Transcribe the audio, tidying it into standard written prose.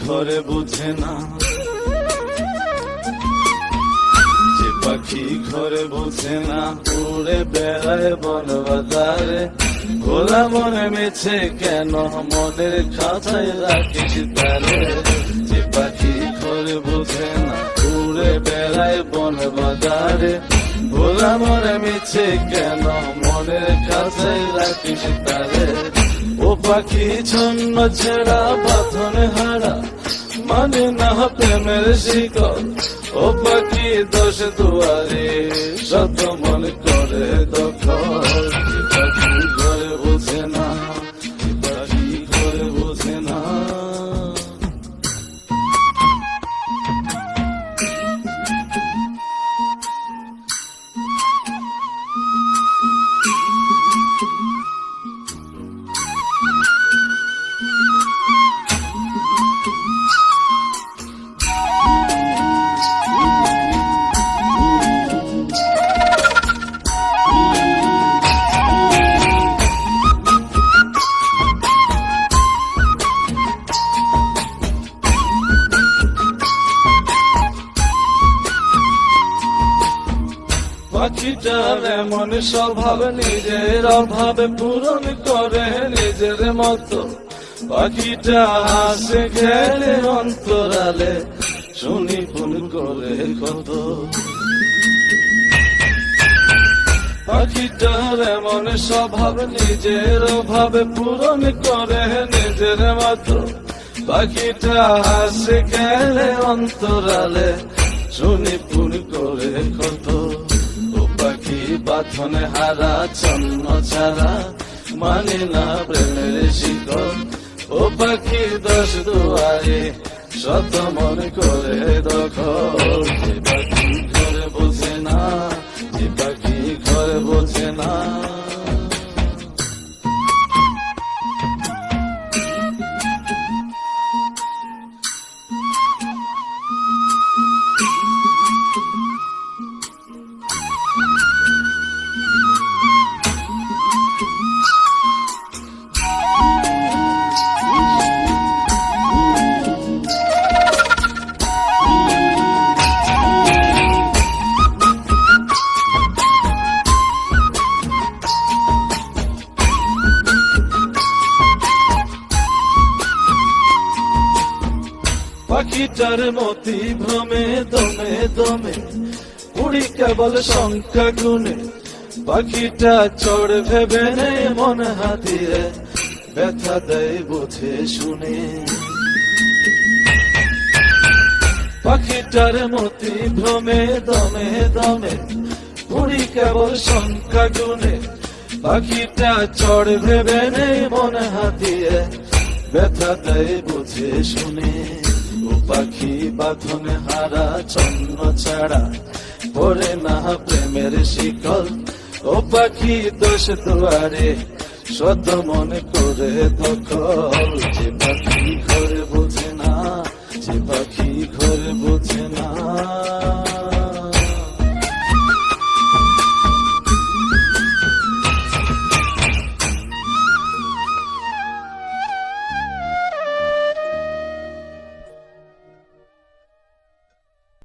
ঘরে বুঝে না, যে পাখি ঘরে বুঝে না, উড়ে বেড়ায় বন বাজারে। খোলা মনে মেছে কেন মনের খাঁচায় রাখিস তারে। যে পাখি ঘরে বুঝে না, উড়ে বেড়ায় বন বাজারে। খোলা মনে মেছে কেন মনের খাঁচায় রাখিস তারে। ও পাখি ছন্ন ছেড়া বাঁধনে হারা, মানে না প্রেমের শিকল। ও পাখি দোষ দুয়ারে, শত মন করে দখল। পাখি ঘরে বোঝে না, পাখি ঘরে বোঝে না। পাখিটার এমন স্বভাব, নিজের অভাবে পূরণ করে নিজের মতো। পাখিটা হাসে খেলে অন্তরালে, শুনি ফুল করে কত। পাখিটার এমন স্বভাব, নিজের অভাবে পূরণ করে নিজের মতো। পাখিটা হাসে খেলে অন্তরালে, শুনি ফুল করে কত। পাখি বাঁধনে হারা, ছন্ন ছাড়া, মানে না প্রেমের শিকল। ও পাখি দোষ দুয়ারে, শত মন করে দখল। যে পাখি ঘরে বোঝে না, যে পাখি ঘরে বোঝে না। পাখিটার মতি ভ্রমে দমে দমে, উড়ি কেবল সংখ্যা গুনে। পাখিটা চড় ভেবে নেই মন হাতিয়ে, ব্যথা দেয় বুঝে শুনে। পাখিটার মতি ভ্রমে দমে দমে, উড়ি কেবল সংখ্যা গুনে। পাখিটা চড় ভেবে নেই মন হাতিয়ে, ব্যথা দেয় বুঝে শুনে। ও পাখি বাঁধনে হারা, ছন্ন ছাড়া, পরে না প্রেমের শিকল। ও পাখি দোষ দুয়ারে, শত মনে করে দখল। যে পাখি ঘরে বোঝে না, যে পাখি ঘরে বোঝে না।